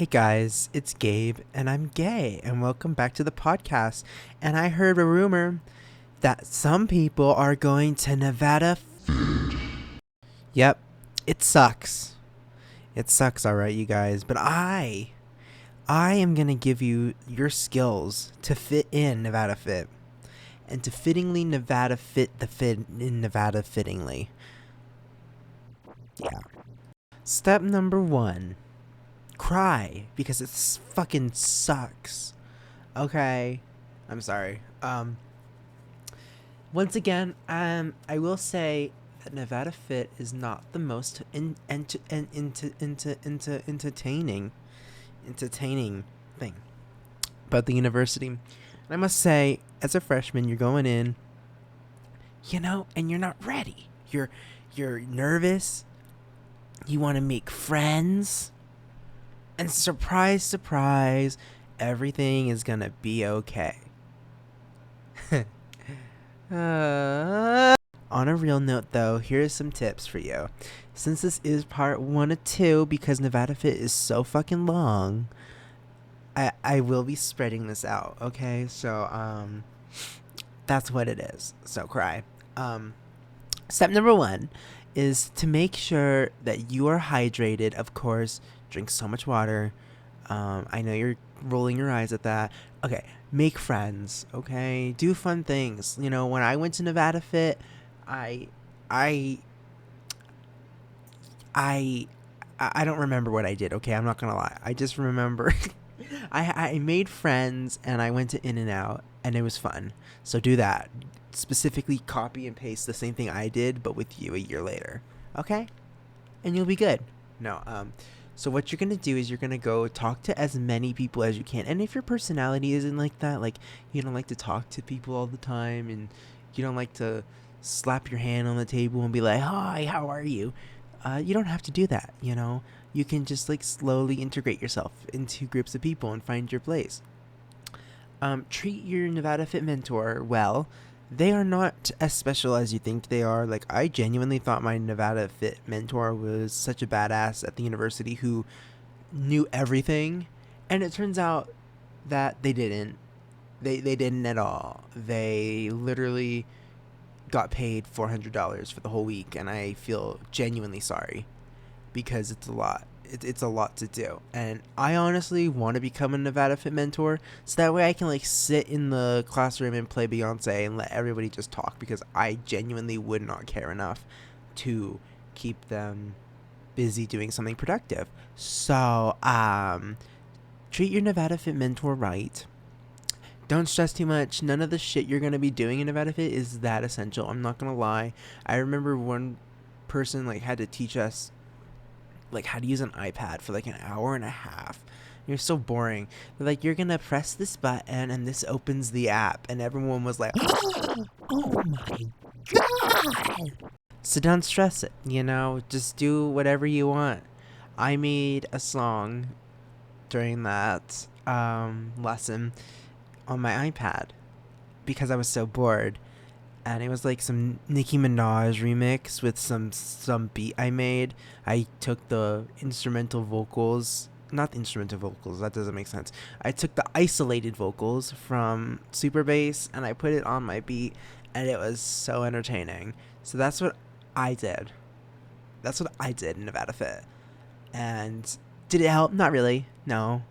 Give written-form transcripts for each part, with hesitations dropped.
Hey guys, it's Gabe, and I'm gay, and welcome back to the podcast. And I heard a rumor that some people are going to Nevada. Yep, it sucks. It sucks, alright, you guys. But I am gonna give you your skills to fit in Nevada Fit, and to fittingly Nevada fit the fit in Nevada fittingly. Yeah. Step number one: cry because it fucking sucks. Okay. I'm sorry. Once again, I will say that Nevada Fit is not the most entertaining thing about the university. And I must say, as a freshman, you're going in, and you're not ready. You're nervous. You want to make friends, and surprise, surprise, everything is gonna be okay. On a real note, though, here are some tips for you. Since this is part 1 of 2, because Nevada Fit is so fucking long, I will be spreading this out, okay? So, that's what it is. So, cry. Step number 1 is to make sure that you are hydrated. Of course, drink so much water. I know you're rolling your eyes at that. Okay, make friends. Okay, do fun things. When I went to Nevada Fit, I, I, I, I don't remember what I did. Okay, I'm not gonna lie. I just remember I made friends and I went to In and Out and it was fun. So do that. Specifically, copy and paste the same thing I did, but with you a year later. Okay, and you'll be good. No, so what you're gonna do is you're gonna go talk to as many people as you can. And if your personality isn't like that, like you don't like to talk to people all the time, and you don't like to slap your hand on the table and be like, "Hi, how are you?" You don't have to do that. You can just like slowly integrate yourself into groups of people and find your place. Treat your Nevada Fit mentor well. They are not as special as you think they are. Like, I genuinely thought my Nevada Fit mentor was such a badass at the university who knew everything. And it turns out that they didn't. They didn't at all. They literally got paid $400 for the whole week. And I feel genuinely sorry because it's a lot. It's a lot to do, and I honestly want to become a Nevada Fit mentor, so that way I can like sit in the classroom and play Beyonce and let everybody just talk, because I genuinely would not care enough to keep them busy doing something productive. So treat your Nevada Fit mentor right. Don't stress too much. None of the shit you're gonna be doing in Nevada Fit is that essential. I'm not gonna lie. I remember one person like had to teach us like how to use an iPad for like an hour and a half. You're so boring. They're like, you're gonna press this button and this opens the app, and everyone was like, oh my god. So don't stress it. Just do whatever you want. I made a song during that lesson on my iPad because I was so bored, and it was like some Nicki Minaj remix with some beat I made. I took the instrumental vocals, not the instrumental vocals, that doesn't make sense. I took the isolated vocals from Super Bass and I put it on my beat, and it was so entertaining. So that's what I did. That's what I did in Nevada Fit. And did it help? Not really. No.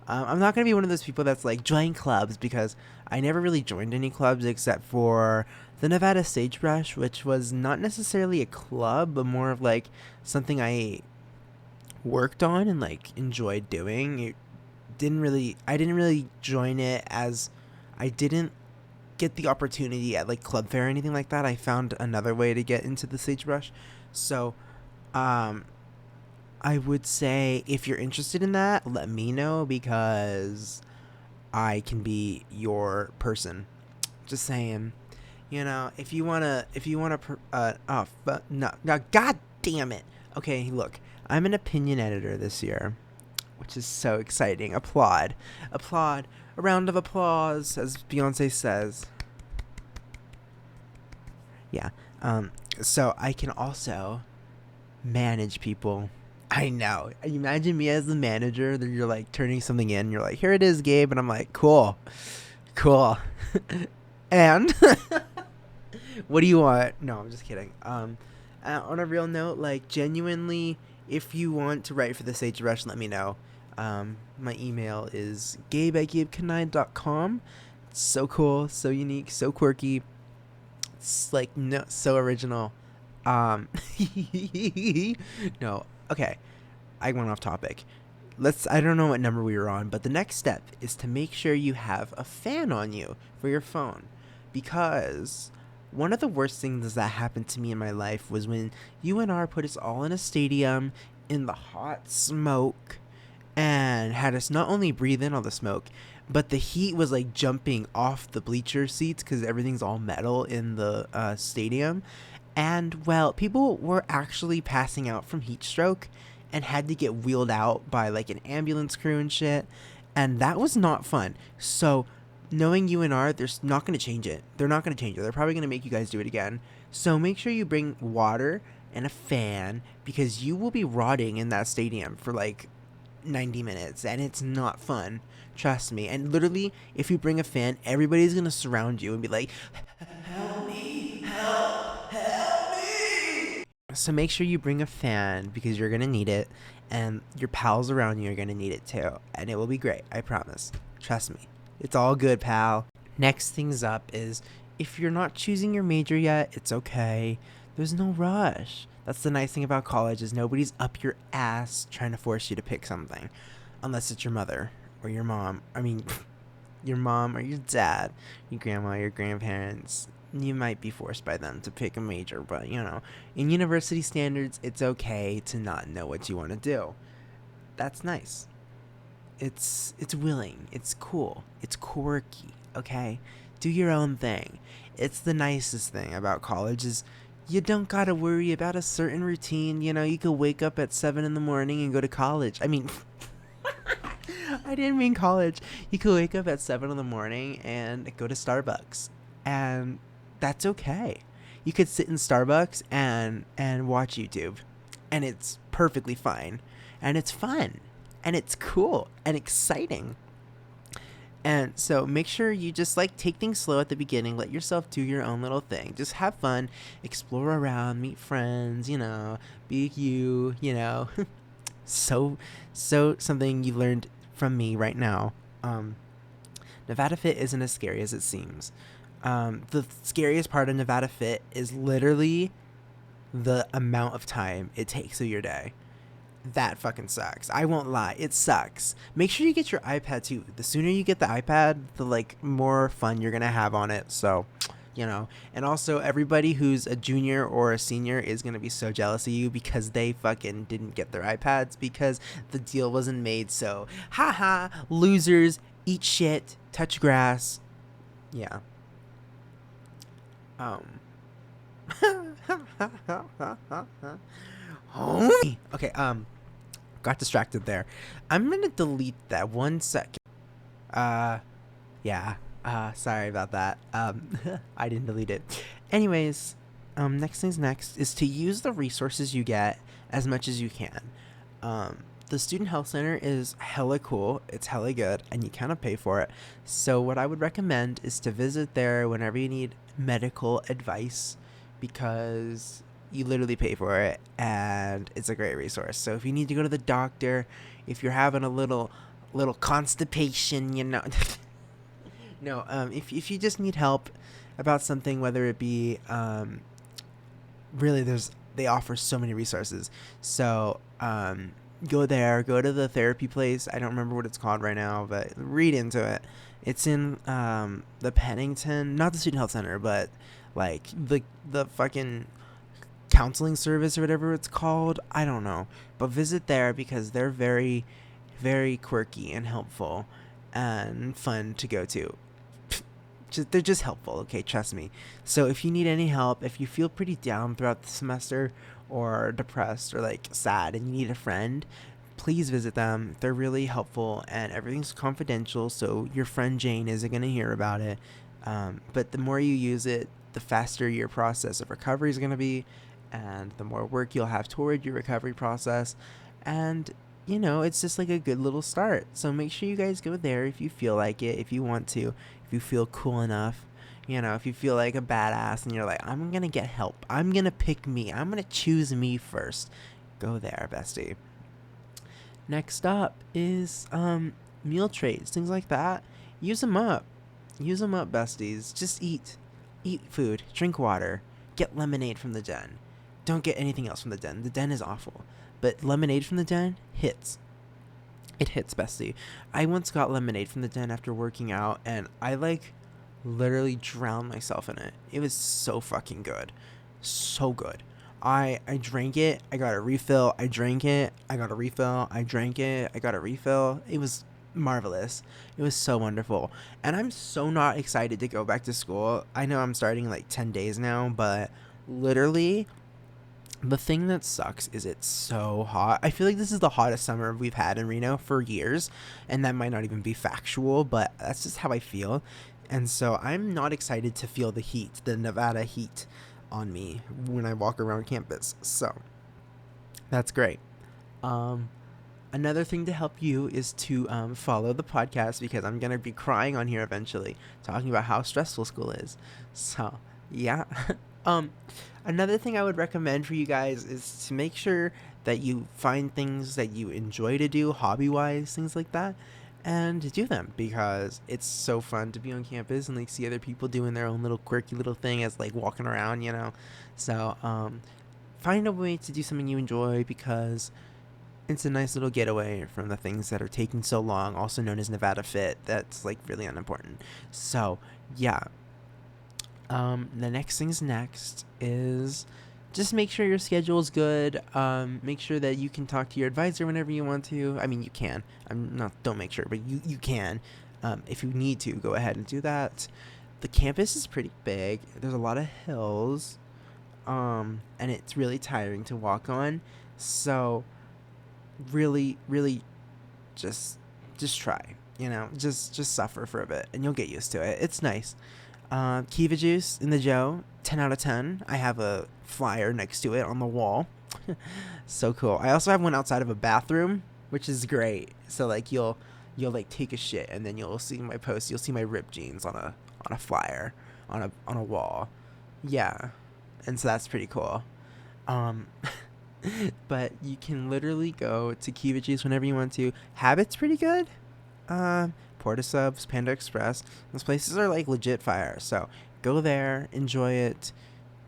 I'm not going to be one of those people that's like, join clubs, because I never really joined any clubs except for the Nevada Sagebrush, which was not necessarily a club, but more of like something I worked on and like enjoyed doing. I didn't really join it, as I didn't get the opportunity at like club fair or anything like that. I found another way to get into the Sagebrush. So, um, I would say if you're interested in that, let me know, because I can be your person. Just saying. No, god damn it. Okay, look, I'm an opinion editor this year, which is so exciting. Applaud. Applaud. A round of applause, as Beyonce says. Yeah. So I can also manage people. I know. Imagine me as the manager, that you're like turning something in. You're like, here it is, Gabe. And I'm like, cool. Cool. And what do you want? No, I'm just kidding. On a real note, like genuinely, if you want to write for the Sage Rush, let me know. My email is gabe@gabekanine.com. It's so cool, so unique, so quirky. It's like no, so original. Um, no, okay. I went off topic. I don't know what number we were on, but the next step is to make sure you have a fan on you for your phone. Because one of the worst things that happened to me in my life was when UNR put us all in a stadium in the hot smoke and had us not only breathe in all the smoke, but the heat was like jumping off the bleacher seats because everything's all metal in the stadium. And, well, people were actually passing out from heat stroke and had to get wheeled out by like an ambulance crew and shit. And that was not fun. So, knowing UNR, they're not going to change it. They're not going to change it. They're probably going to make you guys do it again. So, make sure you bring water and a fan because you will be rotting in that stadium for like 90 minutes and it's not fun. Trust me. And literally, if you bring a fan, everybody's going to surround you and be like, help me, help me. So make sure you bring a fan because you're going to need it and your pals around you are going to need it too. And it will be great. I promise. Trust me. It's all good, pal. Next things up is if you're not choosing your major yet, it's okay. There's no rush. That's the nice thing about college is nobody's up your ass trying to force you to pick something. Unless it's your mother or your mom. I mean, your mom or your dad, your grandma, your grandparents. You might be forced by them to pick a major, but in university standards, it's okay to not know what you want to do. That's nice. It's willing. It's cool. It's quirky. Okay, do your own thing. It's the nicest thing about college is you don't gotta worry about a certain routine. You could wake up at 7 in the morning and go to college. I mean, I didn't mean college. You could wake up at 7 in the morning and go to Starbucks, and that's okay. You could sit in Starbucks and watch YouTube, and it's perfectly fine, and it's fun, and it's cool and exciting. And so make sure you just like take things slow at the beginning. Let yourself do your own little thing. Just have fun, explore around, meet friends, be you. So something you learned from me right now. NevadaFIT isn't as scary as it seems. The scariest part of NevadaFIT is literally the amount of time it takes of your day. That fucking sucks. I won't lie. It sucks. Make sure you get your iPad too. The sooner you get the iPad, the more fun you're going to have on it. So, and also everybody who's a junior or a senior is going to be so jealous of you because they fucking didn't get their iPads because the deal wasn't made. So, haha, losers, eat shit, touch grass. Yeah. Okay, got distracted there. I'm gonna delete that 1 second. Yeah. Sorry about that. I didn't delete it. Anyways, next things next is to use the resources you get as much as you can. The Student Health Center is hella cool. It's hella good, and you kind of pay for it. So what I would recommend is to visit there whenever you need medical advice because you literally pay for it, and it's a great resource. So if you need to go to the doctor, if you're having a little constipation, no, if you just need help about something, whether it be, really, they offer so many resources. So, go there, go to the therapy place. I don't remember what it's called right now, but read into it. It's in, the Pennington, not the Student Health Center, but like the fucking counseling service or whatever it's called. I don't know, but visit there because they're very, very quirky and helpful and fun to go to. They're just helpful, okay? Trust me. So if you need any help, if you feel pretty down throughout the semester or depressed or like sad and you need a friend, please visit them. They're really helpful and everything's confidential, so your friend Jane isn't going to hear about it. But the more you use it, the faster your process of recovery is going to be, and the more work you'll have toward your recovery process. And it's just like a good little start. So make sure you guys go there if you feel like it, if you want to, if you feel cool enough. If you feel like a badass and you're like, I'm gonna get help, I'm gonna pick me, I'm gonna choose me first, go there, bestie. Next up is meal trays, things like that. Use them up. Use them up, besties. Just eat food, drink water, get lemonade from the den. Don't get anything else from the den. The den is awful, but lemonade from the den hits. It hits, bestie. I once got lemonade from the den after working out, and I literally drowned myself in it. It was so fucking good, so good. I drank it. I got a refill. I drank it. I got a refill. I drank it. I got a refill. It was marvelous. It was so wonderful. And I'm so not excited to go back to school. I know I'm starting in like 10 days now, but literally the thing that sucks is it's so hot. I feel like this is the hottest summer we've had in Reno for years, and that might not even be factual, but that's just how I feel. And so I'm not excited to feel the heat, the Nevada heat on me when I walk around campus. So that's great. Um, Another thing to help you is to follow the podcast, because I'm going to be crying on here eventually, talking about how stressful school is. So, yeah. um, Another thing I would recommend for you guys is to make sure that you find things that you enjoy to do, hobby-wise, things like that, and do them, because it's so fun to be on campus and see other people doing their own little quirky little thing as walking around. So, find a way to do something you enjoy, because it's a nice little getaway from the things that are taking so long, also known as NevadaFIT. That's really unimportant. So, yeah. The next thing's next is just make sure your schedule is good. Make sure that you can talk to your advisor whenever you want to. I mean, you can. Don't make sure, but you can. If you need to, go ahead and do that. The campus is pretty big. There's a lot of hills. And it's really tiring to walk on. So, really, really just try. Just suffer for a bit, and you'll get used to it. It's nice. Kiva Juice in the Joe, 10 out of 10. I have a flyer next to it on the wall. So cool. I also have one outside of a bathroom, which is great. So you'll take a shit, and then you'll see my post. You'll see my ripped jeans on a flyer on a wall. Yeah, and so that's pretty cool. Um, but you can literally go to Kiva Juice whenever you want to. Habit's pretty good. Porta Subs, Panda Express. Those places are legit fire. So go there, enjoy it,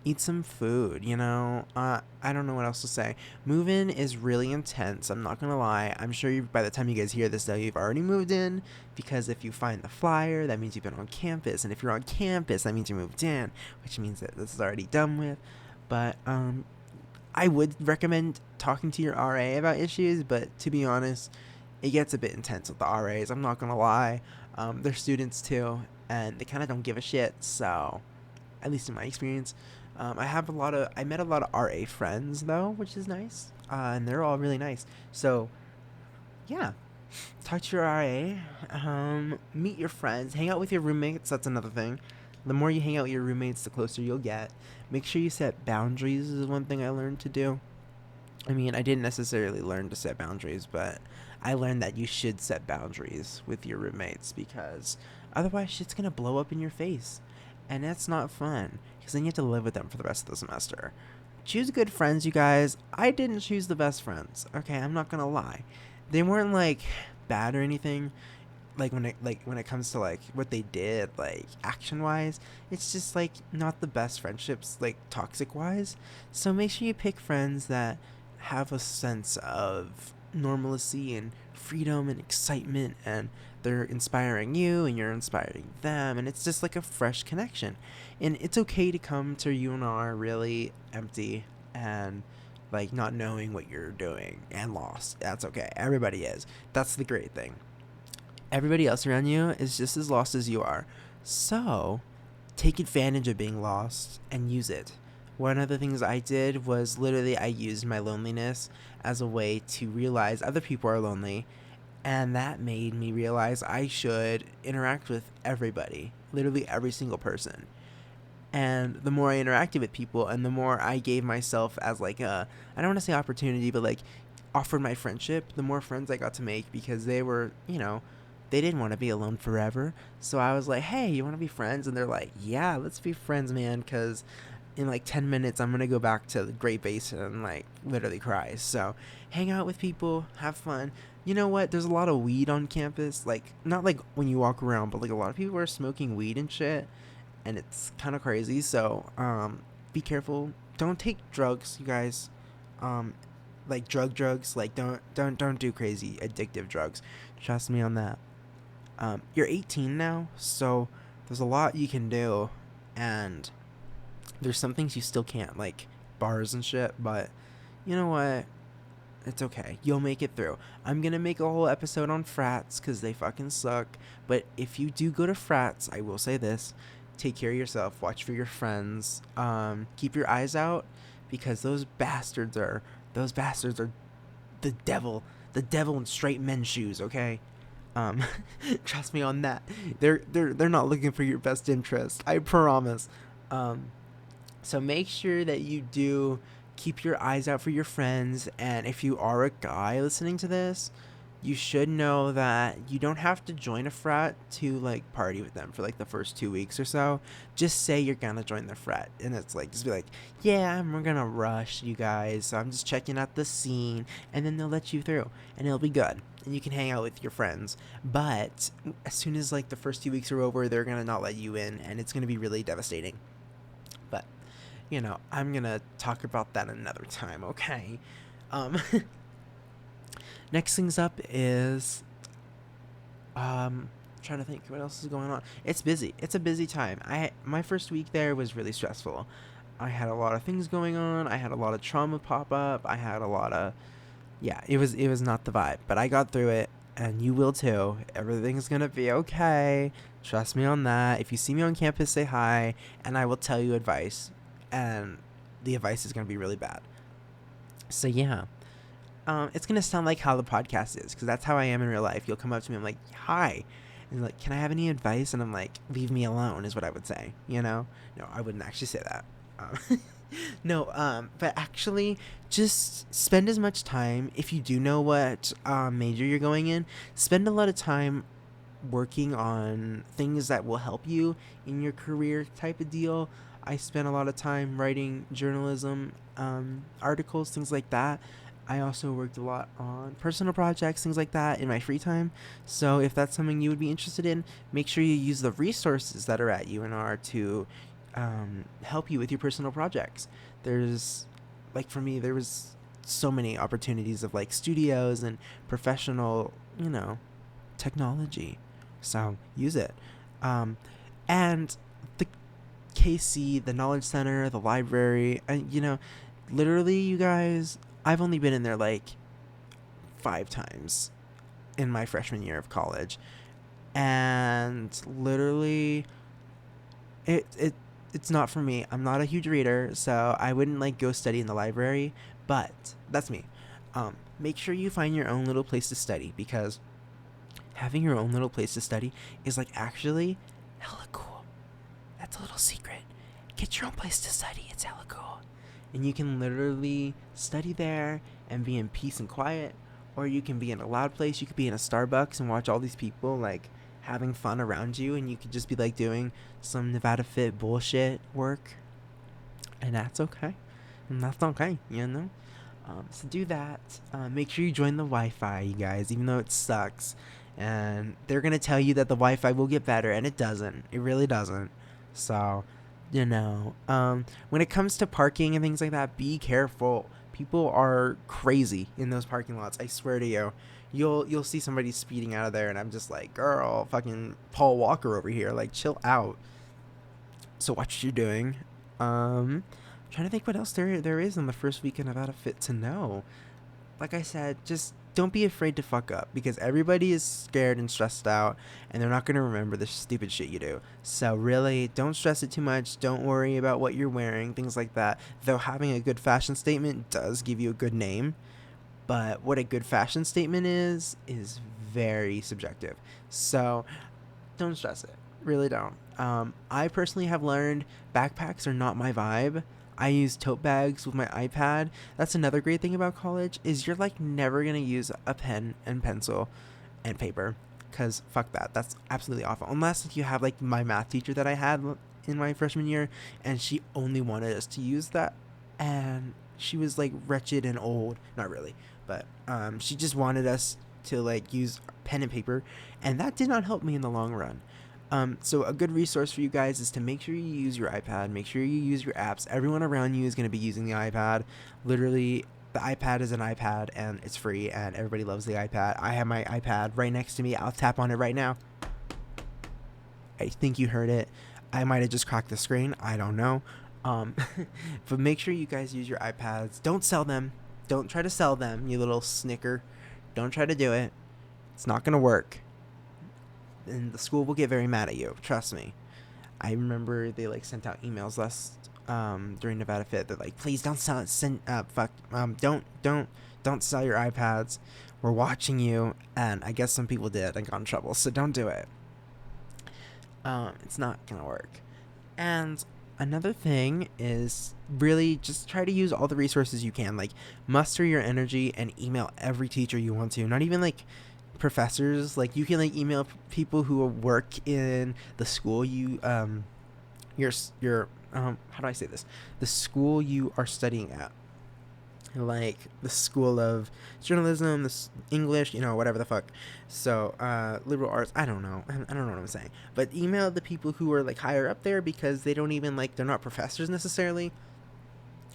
eat some food. I don't know what else to say. Move-in is really intense. I'm not gonna lie. I'm sure by the time you guys hear this, though, you've already moved in, because if you find the flyer, that means you've been on campus, and if you're on campus, that means you moved in, which means that this is already done with. But I would recommend talking to your RA about issues, but to be honest, it gets a bit intense with the RAs. I'm not gonna lie. They're students too, and they kind of don't give a shit. So, at least in my experience, I met a lot of RA friends though, which is nice, and they're all really nice. So, yeah, talk to your RA, meet your friends, hang out with your roommates. That's another thing. The more you hang out with your roommates, the closer you'll get. Make sure you set boundaries is one thing I learned to do. I mean, I didn't necessarily learn to set boundaries, but I learned that you should set boundaries with your roommates, because otherwise shit's gonna blow up in your face. And that's not fun, because then you have to live with them for the rest of the semester. Choose good friends, you guys. I didn't choose the best friends. Okay, I'm not gonna lie. They weren't bad or anything. When it comes to what they did action wise, it's just not the best friendships toxic wise. So make sure you pick friends that have a sense of normalcy and freedom and excitement, and they're inspiring you and you're inspiring them, and it's just a fresh connection. And it's okay to come to UNR really empty and not knowing what you're doing and lost. That's okay. Everybody is. That's the great thing. Everybody else around you is just as lost as you are. So take advantage of being lost and use it. One of the things I did was literally I used my loneliness as a way to realize other people are lonely, and that made me realize I should interact with everybody, literally every single person. And the more I interacted with people, and the more I gave myself as I don't want to say opportunity, but offered my friendship, the more friends I got to make, because they were, they didn't want to be alone forever. So I was like, hey, you want to be friends? And they're like, yeah, let's be friends, man, because in like 10 minutes I'm gonna go back to the Great Basin and like literally cry. So hang out with people, have fun. You know what, there's a lot of weed on campus, like not like when you walk around, but like a lot of people are smoking weed and shit, and it's kind of crazy. So be careful, don't take drugs, you guys. um like drugs, like don't do crazy addictive drugs. Trust me on that. You're 18 now, so there's a lot you can do, and there's some things you still can't, like bars and shit, but you know what? It's okay. You'll make it through. I'm gonna make a whole episode on frats because they fucking suck. But if you do go to frats, I will say this: take care of yourself. Watch for your friends. Keep your eyes out because those bastards are the devil. The devil in straight men's shoes. Okay. Um, trust me on that. They're not looking for your best interest. I promise. Um, so make sure that you do keep your eyes out for your friends. And if you are a guy listening to this, you should know that you don't have to join a frat to like party with them for like the first 2 weeks or so. Just say you're gonna join the frat, and it's like just be like, yeah, we're gonna rush you guys. So I'm just checking out the scene, and then they'll let you through, and it'll be good. And you can hang out with your friends. But as soon as like the first 2 weeks are over, they're gonna not let you in, and it's gonna be really devastating. But I'm gonna talk about that another time, okay? Um, next things up is trying to think what else is going on. It's busy. It's a busy time. My first week there was really stressful. I had a lot of things going on. I had a lot of trauma pop up. I had a lot of yeah. It was not the vibe, but I got through it, and you will too. Everything's gonna be okay. Trust me on that. If you see me on campus, say hi, and I will tell you advice, and the advice is gonna be really bad. So yeah, it's gonna sound like how the podcast is, because that's how I am in real life. You'll come up to me, I'm like, hi, and you're like, can I have any advice? And I'm like, leave me alone, is what I would say. No, I wouldn't actually say that. No, but actually, just spend as much time, if you do know what major you're going in, spend a lot of time working on things that will help you in your career type of deal. I spent a lot of time writing journalism articles, things like that. I also worked a lot on personal projects, things like that in my free time. So if that's something you would be interested in, make sure you use the resources that are at UNR to help you with your personal projects. There's, like for me, there was so many opportunities of like studios and professional, technology. So use it. And the KC, the Knowledge Center, the library, and literally, you guys, I've only been in there like 5 times in my freshman year of college, and literally, it's not for me. I'm not a huge reader, so I wouldn't like go study in the library. But that's me. Make sure you find your own little place to study, because having your own little place to study is like actually hella cool. That's a little secret. Get your own place to study. It's hella cool. And you can literally study there and be in peace and quiet. Or you can be in a loud place. You could be in a Starbucks and watch all these people like having fun around you. And you could just be like doing some NevadaFIT bullshit work. And that's okay. And that's okay. So do that. Make sure you join the Wi-Fi, you guys, even though it sucks. And they're going to tell you that the Wi-Fi will get better, and it doesn't. It really doesn't. So, when it comes to parking and things like that, be careful. People are crazy in those parking lots. I swear to you. You'll see somebody speeding out of there, and I'm just like, girl, fucking Paul Walker over here. Like, chill out. So watch what you're doing. Trying to think what else there is on the first weekend of NevadaFIT to know. Like I said, just don't be afraid to fuck up, because everybody is scared and stressed out, and they're not going to remember the stupid shit you do. So really, don't stress it too much. Don't worry about what you're wearing, things like that. Though having a good fashion statement does give you a good name, but what a good fashion statement is very subjective. So don't stress it. Really don't. I personally have learned backpacks are not my vibe. I use tote bags with my iPad. That's another great thing about college is you're like never going to use a pen and pencil and paper, because fuck that, that's absolutely awful, unless you have like my math teacher that I had in my freshman year, and she only wanted us to use that, and she was like wretched and old, not really, but she just wanted us to like use pen and paper, and that did not help me in the long run. So a good resource for you guys is to make sure you use your iPad, make sure you use your apps. Everyone around you is going to be using the iPad. Literally, the iPad is an iPad and it's free and everybody loves the iPad. I have my iPad right next to me. I'll tap on it right now. I think you heard it. I might have just cracked the screen. I don't know. Um, but make sure you guys use your iPads. Don't sell them. Don't try to sell them, you little snicker. Don't try to do it. It's not going to work. And the school will get very mad at you. Trust me. I remember they like sent out emails during NevadaFIT. They're like, please don't sell it. Don't sell your iPads. We're watching you. And I guess some people did and got in trouble. So don't do it. It's not gonna work. And another thing is really just try to use all the resources you can. Like muster your energy and email every teacher you want to. Not even like professors. Like you can like email people who work in the school your how do I say this? The school you are studying at. Like the school of journalism, this English, whatever the fuck. So, liberal arts, I don't know. I don't know what I'm saying. But email the people who are like higher up there, because they don't even like, they're not professors necessarily,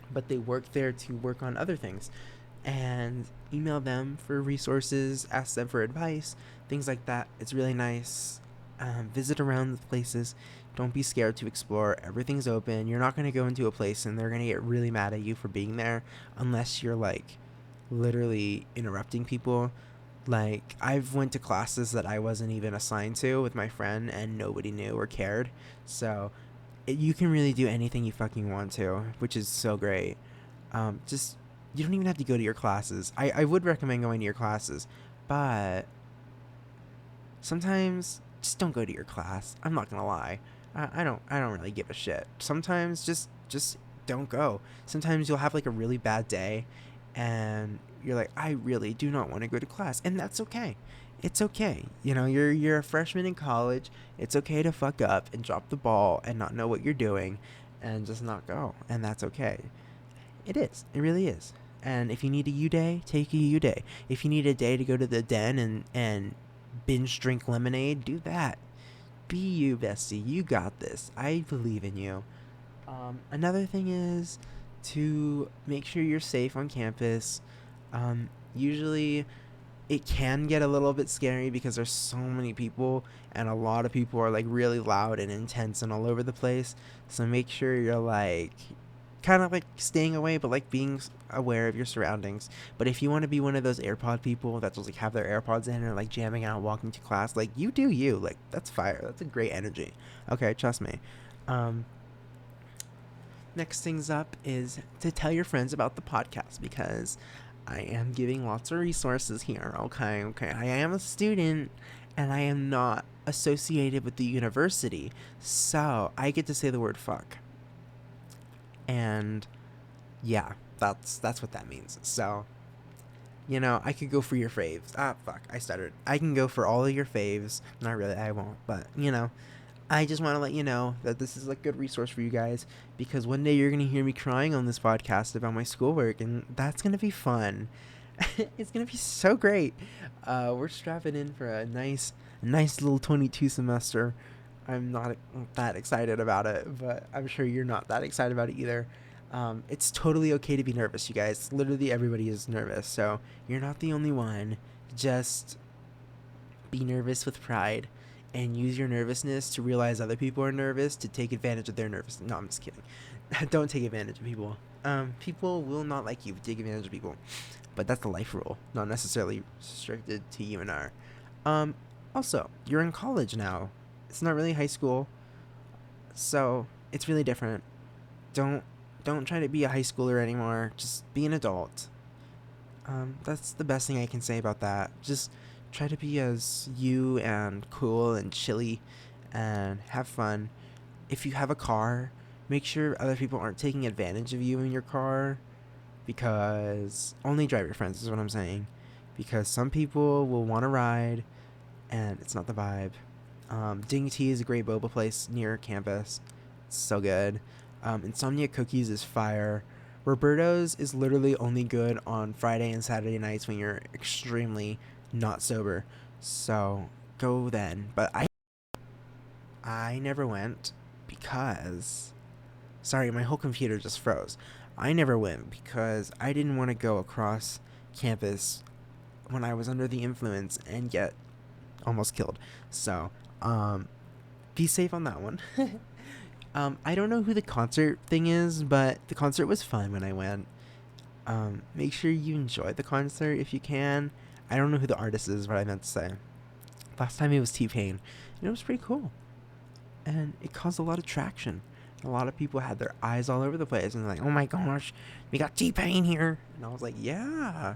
but they work there to work on other things. And email them for resources, ask them for advice, things like that. It's really nice. Visit around the places. Don't be scared to explore. Everything's open. You're not going to go into a place and they're going to get really mad at you for being there, unless you're like literally interrupting people. Like I've went to classes that I wasn't even assigned to with my friend and nobody knew or cared. So you can really do anything you fucking want to, which is so great. Just you don't even have to go to your classes. I would recommend going to your classes, but sometimes just don't go to your class. I'm not gonna lie. I don't really give a shit. Sometimes just don't go. Sometimes you'll have like a really bad day and you're like, I really do not want to go to class, and that's okay. It's okay. You're a freshman in college. It's okay to fuck up and drop the ball and not know what you're doing and just not go, and that's okay. It is. It really is. And if you need a U day, take a U day. If you need a day to go to the den and binge drink lemonade, do that. Be you, bestie. You got this. I believe in you. Another thing is to make sure you're safe on campus. Usually it can get a little bit scary because there's so many people and a lot of people are like really loud and intense and all over the place. So make sure you're like kind of like staying away, but like being aware of your surroundings. But if you want to be one of those AirPod people that just like have their AirPods in and like jamming out walking to class, like you do you, like that's fire. That's a great energy. Okay, trust me. Next things up is to tell your friends about the podcast, because I am giving lots of resources here. Okay, I am a student and I am not associated with the university, so I get to say the word fuck. And yeah, that's what that means. So, I could go for your faves. Fuck, I stuttered. I can go for all of your faves. Not really, I won't. But, I just want to let you know that this is a good resource for you guys, because one day you're going to hear me crying on this podcast about my schoolwork, and that's going to be fun. It's going to be so great. We're strapping in for a nice little 22 semester. I'm not that excited about it, but I'm sure you're not that excited about it either. It's totally okay to be nervous, you guys. Literally everybody is nervous, so you're not the only one. Just be nervous with pride and use your nervousness to realize other people are nervous, to take advantage of their nervousness. No, I'm just kidding. Don't take advantage of people. People will not like you if you take advantage of people. But that's the life rule, not necessarily restricted to you and I. Also, you're in college now. It's not really high school, so it's really different. Don't try to be a high schooler anymore. Just be an adult. That's the best thing I can say about that. Just try to be as you and cool and chilly and have fun. If you have a car, Make sure other people aren't taking advantage of you in your car, because only drive your friends is what I'm saying. Because some people will want to ride, and it's not the vibe. Ding Tea is a great boba place near campus. It's so good. Insomnia Cookies is fire. Roberto's is literally only good on Friday and Saturday nights when you're extremely not sober. So go then. But I never went because, sorry, my whole computer just froze. I never went because I didn't want to go across campus when I was under the influence and get almost killed. So, be safe on that one. I don't know who the concert thing is, but the concert was fun when I went. Make sure you enjoy the concert if you can. I don't know who the artist is, what I meant to say. Last time it was T-Pain, and it was pretty cool. And it caused a lot of traction. A lot of people had their eyes all over the place, and they're like, oh my gosh, we got T-Pain here. And I was like, yeah,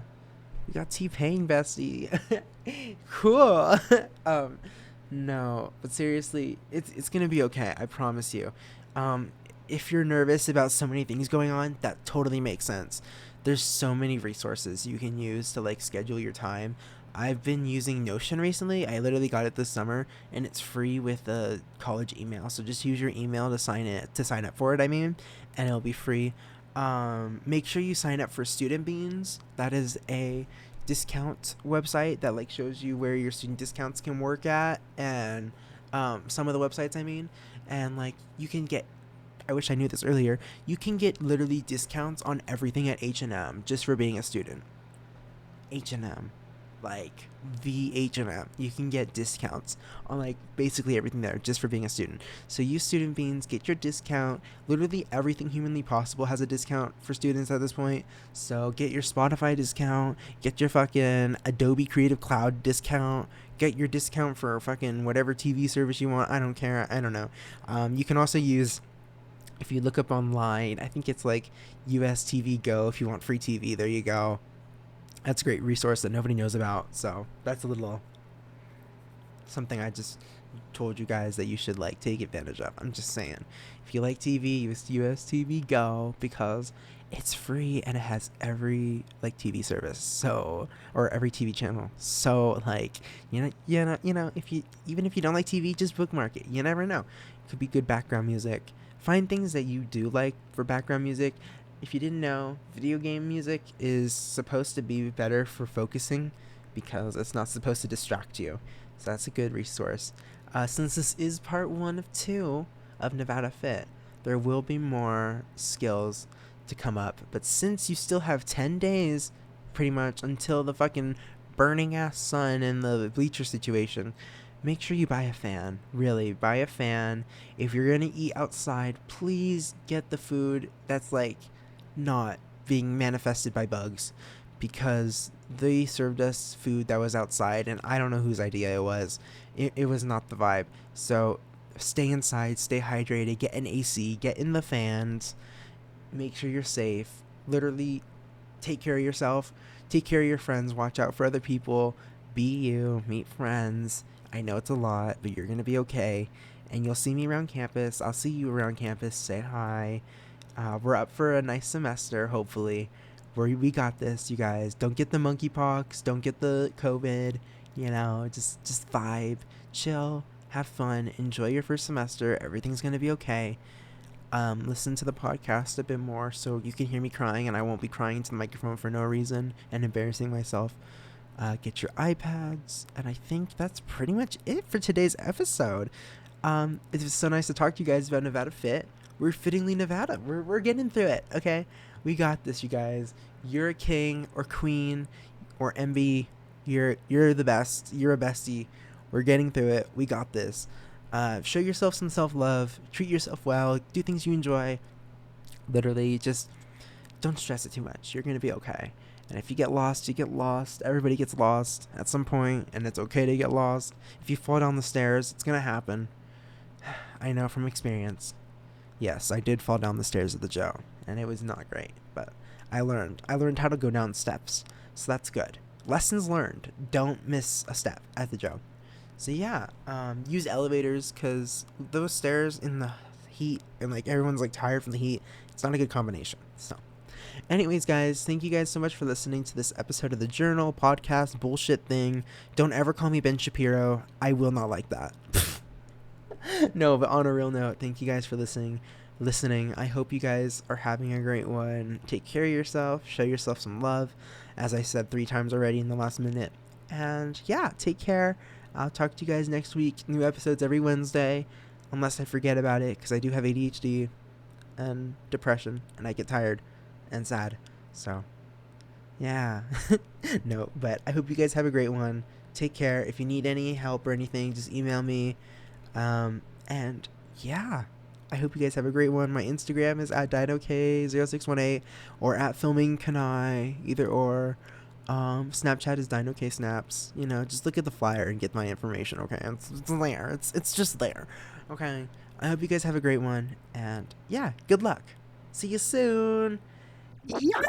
we got T-Pain, bestie. Cool. No, but seriously, it's gonna be okay. I promise you. If you're nervous about so many things going on, that totally makes sense. There's so many resources you can use to like schedule your time. I've been using Notion recently. I literally got it this summer, and it's free with a college email. So just use your email to sign up for it. I mean, and it'll be free. Make sure you sign up for Student Beans. That is a discount website that like shows you where your student discounts can work at, and some of the websites I mean, and like you can get, I wish I knew this earlier, you can get literally discounts on everything at H&M just for being a student. H&M, like the H&M, you can get discounts on like basically everything there just for being a student. So use Student Beans, get your discount. Literally everything humanly possible has a discount for students at this point. So get your Spotify discount, get your fucking Adobe Creative Cloud discount, get your discount for fucking whatever TV service you want. I don't care. I don't know. You can also use, if you look up online, I think it's like US TV Go if you want free TV. There you go. That's a great resource that nobody knows about. So that's a little something I just told you guys that you should like take advantage of. I'm just saying, if you like TV, use US TV Go because it's free and it has every like TV service. So, or every TV channel. So like, if you, even if you don't like TV, just bookmark it. You never know. It could be good background music. Find things that you do like for background music. If you didn't know, video game music is supposed to be better for focusing because it's not supposed to distract you. So that's a good resource. Since this is part 1 of 2 of Nevada Fit, there will be more skills to come up. But since you still have 10 days, pretty much, until the fucking burning ass sun and the bleacher situation, make sure you buy a fan. Really, buy a fan. If you're gonna eat outside, please get the food that's like not being manifested by bugs, because they served us food that was outside and I don't know whose idea it was. It was not the vibe. So stay inside, stay hydrated, get an AC, get in the fans, make sure you're safe. Literally take care of yourself, take care of your friends, watch out for other people, be you, meet friends. I know it's a lot, but you're gonna be okay, and you'll see me around campus. I'll see you around campus. Say hi. We're up for a nice semester, hopefully. We got this, you guys. Don't get the monkeypox. Don't get the COVID. Just vibe, chill, have fun, enjoy your first semester. Everything's gonna be okay. Listen to the podcast a bit more so you can hear me crying, and I won't be crying into the microphone for no reason and embarrassing myself. Get your iPads, and I think that's pretty much it for today's episode. It was so nice to talk to you guys about Nevada Fit. We're fittingly Nevada. We're getting through it, okay? We got this, you guys. You're a king or queen or MB. You're the best. You're a bestie. We're getting through it. We got this. Show yourself some self-love. Treat yourself well. Do things you enjoy. Literally, just don't stress it too much. You're going to be okay. And if you get lost, you get lost. Everybody gets lost at some point, and it's okay to get lost. If you fall down the stairs, it's going to happen. I know from experience. Yes, I did fall down the stairs at the Joe, and it was not great, but I learned how to go down steps, so that's good. Lessons learned. Don't miss a step at the Joe. So yeah, use elevators, because those stairs in the heat and like everyone's like tired from the heat. It's not a good combination. So anyways, guys, thank you guys so much for listening to this episode of the Journal podcast bullshit thing. Don't ever call me Ben Shapiro. I will not like that. No, but on a real note, thank you guys for listening. I hope you guys are having a great one. Take care of yourself. Show yourself some love, as I said 3 times already in the last minute. And yeah, take care. I'll talk to you guys next week. New episodes every Wednesday, unless I forget about it, because I do have ADHD and depression, and I get tired and sad. So yeah. No, but I hope you guys have a great one. Take care. If you need any help or anything, just email me. And yeah, I hope you guys have a great one. My Instagram is at DinoK0618 or at FilmingKanai, either or. Snapchat is DinoKSnaps. You know, just look at the flyer and get my information, okay? It's there. It's just there. Okay. I hope you guys have a great one. And yeah, good luck. See you soon. Yeah.